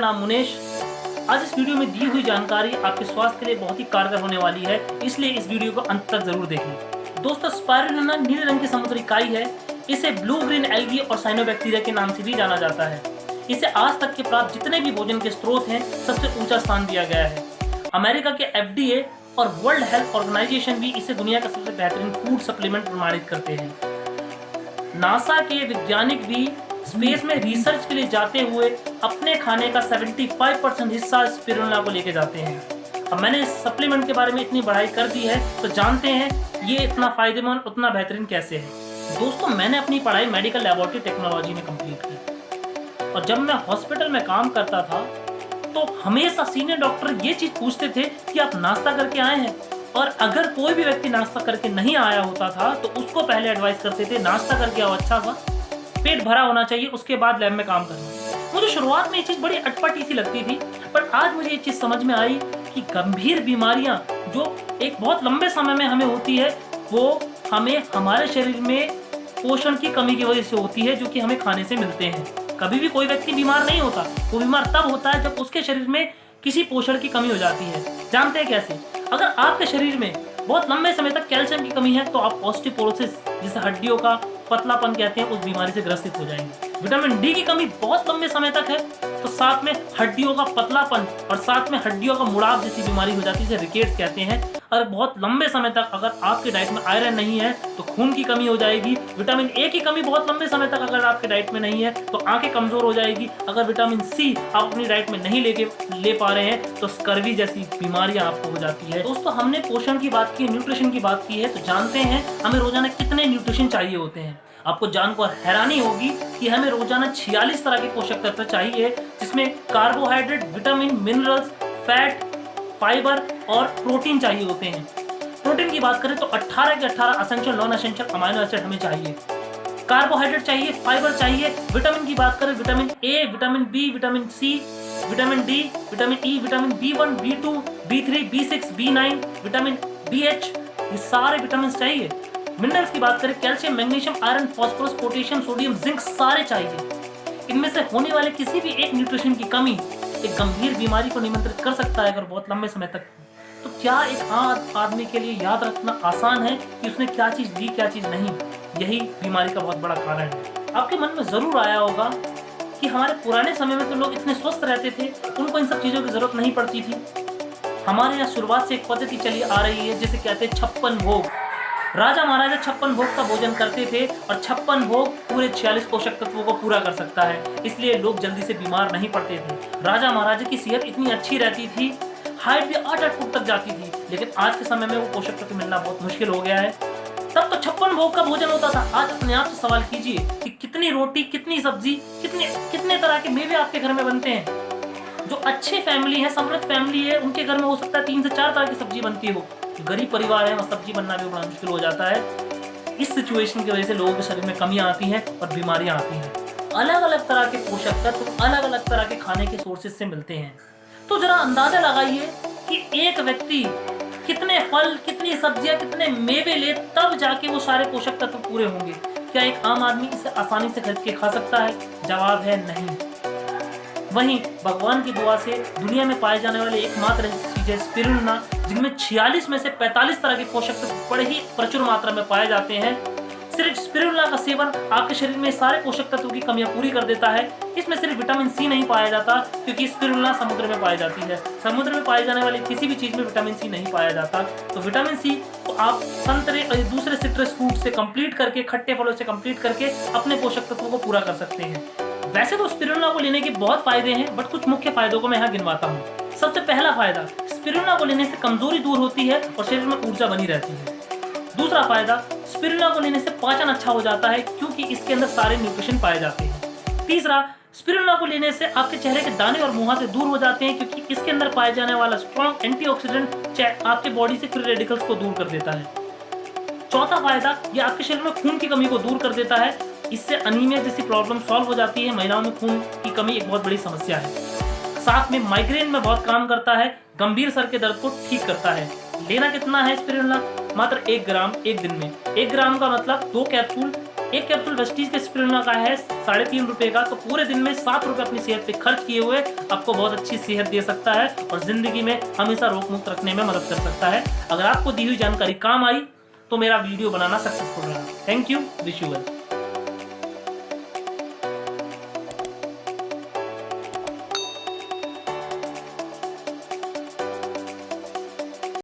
नाम मुनेश। आज इस वीडियो में दी हुई जानकारी आपके स्वास्थ्य के लिए बहुत ही कारगर होने वाली है, इसलिए इस वीडियो को अंत तक जरूर देखें। दोस्तों, स्पाइरुलिना नीले रंग की समुद्री काई है। इसे ब्लू ग्रीन एल्गी और साइनोबैक्टीरिया के नाम से भी जाना जाता है। इसे आज तक के प्राप्त जितने भी भोजन के स्रोत हैं, सबसे ऊंचा स्थान दिया गया है। अमेरिका के FDA और वर्ल्ड हेल्थ ऑर्गेनाइजेशन भी इसे दुनिया का सबसे बेहतरीन फूड सप्लीमेंट प्रमाणित करते हैं। नासा के वैज्ञानिक भी स्पेस में रिसर्च के लिए जाते हुए अपने खाने का 75% हिस्सा स्पिरुलिना को लेके जाते हैं। अब मैंने इस सप्लीमेंट के बारे में इतनी पढ़ाई कर दी है, तो जानते हैं ये इतना फायदेमंद, उतना बेहतरीन कैसे है। दोस्तों, मैंने अपनी पढ़ाई मेडिकल लैबोरेटरी टेक्नोलॉजी में कंप्लीट की, और जब मैं हॉस्पिटल में काम करता था तो हमेशा सीनियर डॉक्टर ये चीज़ पूछते थे कि आप नाश्ता करके आए हैं, और अगर कोई भी व्यक्ति नाश्ता करके नहीं आया होता था तो उसको पहले एडवाइस करते थे नाश्ता करके आओ, अच्छा सा पेट भरा होना चाहिए, उसके बाद लैब में काम करना। मुझे शुरुआत में ये चीज़ बड़ी अटपटी सी लगती थी, पर आज मुझे ये चीज़ समझ में आई कि गंभीर बीमारियां जो एक बहुत लंबे समय में हमें होती है, वो हमें हमारे शरीर में पोषण की कमी की वजह से होती है, जो कि हमें खाने से मिलते हैं। कभी भी कोई व्यक्ति बीमार नहीं होता, वो बीमार तब होता है जब उसके शरीर में किसी पोषण की कमी हो जाती है। जानते हैं कैसे? अगर आपके शरीर में बहुत लंबे समय तक कैल्शियम की कमी है तो आप ऑस्टियोपोरोसिस, जिसे हड्डियों का पतलापन कहते हैं, उस बीमारी से ग्रसित हो जाएंगे। विटामिन डी की कमी बहुत लंबे समय तक है तो साथ में हड्डियों का पतलापन और साथ में हड्डियों का मुड़ाव जैसी बीमारी हो जाती है, जिसे रिकेट्स कहते हैं। और बहुत लंबे समय तक अगर आपके डाइट में आयरन नहीं है तो खून की कमी हो जाएगी। विटामिन ए की कमी बहुत लंबे समय तक अगर आपके डाइट में नहीं है तो आंखें कमजोर हो जाएगी। अगर विटामिन सी आप अपनी डाइट में नहीं ले पा रहे हैं तो स्कर्वी जैसी बीमारियां आपको हो जाती है। दोस्तों, हमने पोषण की बात की, न्यूट्रिशन की बात की है, तो जानते हैं हमें रोजाना कितने न्यूट्रिशन चाहिए होते हैं। आपको जानकर हैरानी होगी कि हमें रोजाना 46 तरह के पोषक तत्व चाहिए, जिसमें carbohydrate, vitamin, minerals, fat, fibre और प्रोटीन चाहिए होते हैं। प्रोटीन की बात करें तो 18 के 18 essential, non essential amino acid हमें चाहिए। कार्बोहाइड्रेट चाहिए, फाइबर चाहिए। विटामिन की बात करें, vitamin A, vitamin B, vitamin C, vitamin D, vitamin E, vitamin B1, B2, B3, B6, B9, vitamin BH, ये सारे विटामिन चाहिए। मिनरल्स की बात करें, calcium, magnesium, iron, phosphorus, potassium, sodium, zinc, सारे चाहिए। इनमें से होने वाले किसी भी एक न्यूट्रिशन की कमी एक गंभीर बीमारी को निमंत्रित कर सकता है, अगर बहुत लंबे समय तक। तो क्या एक आदमी के लिए याद रखना आसान है कि उसने क्या चीज़ ली, क्या चीज़ नहीं? यही बीमारी का बहुत बड़ा कारण है। आपके मन में ज़रूर आया होगा कि हमारे पुराने समय में तो लोग इतने स्वस्थ रहते थे, उनको इन सब चीज़ों की ज़रूरत नहीं पड़ती थी। हमारे यहाँ शुरुआत से एक पद्धति चली आ रही है जिसे कहते हैं 56 भोग। राजा महाराजा 56 भोग का भोजन करते थे, और 56 भोग पूरे 46 पोषक तत्वों को पूरा कर सकता है, इसलिए लोग जल्दी से बीमार नहीं पड़ते थे। राजा महाराजा की सेहत इतनी अच्छी रहती थी, हाइट भी 8-8 फुट तक जाती थी। लेकिन आज के समय में वो पोषक तत्व मिलना बहुत मुश्किल हो गया है। तब तो 56 भोग का भोजन होता था। आज अपने आप से सवाल कीजिए कि कितनी रोटी, कितनी सब्जी, कितने तरह के मेवे आपके घर में बनते हैं। जो अच्छी फैमिली है, समृद्ध फैमिली है, उनके घर में हो सकता है 3 से 4 तरह की सब्जी बनती हो। गरीब परिवार है, वहाँ सब्जी बनना भी बड़ा मुश्किल हो जाता है। इस सिचुएशन की वजह से लोगों के शरीर में कमियां आती हैं और बीमारियां आती हैं। अलग अलग तरह के पोषक तत्व अलग अलग तरह के खाने के सोर्सेज से मिलते हैं। तो जरा अंदाजा लगाइए कि एक व्यक्ति कितने फल, कितनी सब्जियां, कितने मेवे ले, तब जाके वो सारे पोषक तत्व पूरे होंगे। क्या एक आम आदमी इसे आसानी से खरीद के खा सकता है? जवाब है नहीं। वहीं भगवान की दुआ से दुनिया में पाए जाने वाले एकमात्र चीज है स्पिरुलिना, जिनमें 46 में से 45 तरह के पोषक तत्व बड़े ही प्रचुर मात्रा में पाए जाते हैं। सिर्फ स्पिरुलिना का सेवन आपके शरीर में सारे पोषक तत्वों की कमियां पूरी कर देता है। इसमें सिर्फ विटामिन सी नहीं पाया जाता, क्योंकि स्पिरुलिना समुद्र में पाई जाती है। समुद्र में पाए जाने वाली किसी भी चीज में विटामिन सी नहीं पाया जाता। तो विटामिन सी को आप संतरे और दूसरे सिट्रस फ्रूट से कंप्लीट करके, खट्टे फलों से कंप्लीट करके अपने पोषक तत्वों को पूरा कर सकते हैं। वैसे तो स्पिरुलिना को लेने के बहुत फायदे हैं, बट कुछ मुख्य फायदों को मैं यहाँ गिनवाता हूँ। सबसे पहला फायदा, स्पिरुलिना को लेने से कमजोरी दूर होती है और शरीर में ऊर्जा बनी रहती है। दूसरा फायदा, स्पिरुलिना को लेने से पाचन अच्छा हो जाता है, क्योंकि इसके अंदर सारे न्यूट्रिशन पाए जाते हैं। तीसरा, स्पिरुलिना को लेने से आपके चेहरे के दाने और मुहासे दूर हो जाते हैं, क्योंकि इसके अंदर पाए जाने वाला स्ट्रॉन्ग एंटीऑक्सीडेंट आपके बॉडी से फ्री रेडिकल्स को दूर कर देता है। चौथा फायदा, ये आपके शरीर में खून की कमी को दूर कर देता है। इससे अनीमिया जैसी प्रॉब्लम सॉल्व हो जाती है। महिलाओं में खून की कमी एक बहुत बड़ी समस्या है। साथ में माइग्रेन में बहुत काम करता है, गंभीर सर के दर्द को ठीक करता है। लेना कितना है स्पिरुलिना? मात्र 1 ग्राम एक दिन में। 1 ग्राम का मतलब 2 कैप्सूल एक कैप्सूल वेस्टीज के स्पिरुलिना का है 3.5 रुपए का, तो पूरे दिन में 7 रुपए अपनी सेहत पे खर्च किए हुए आपको बहुत अच्छी सेहत दे सकता है और जिंदगी में हमेशा रोग मुक्त रखने में मदद कर सकता है। अगर आपको दी हुई जानकारी काम आई तो मेरा वीडियो बनाना सक्सेसफुल रहा। Thank you, wish you well.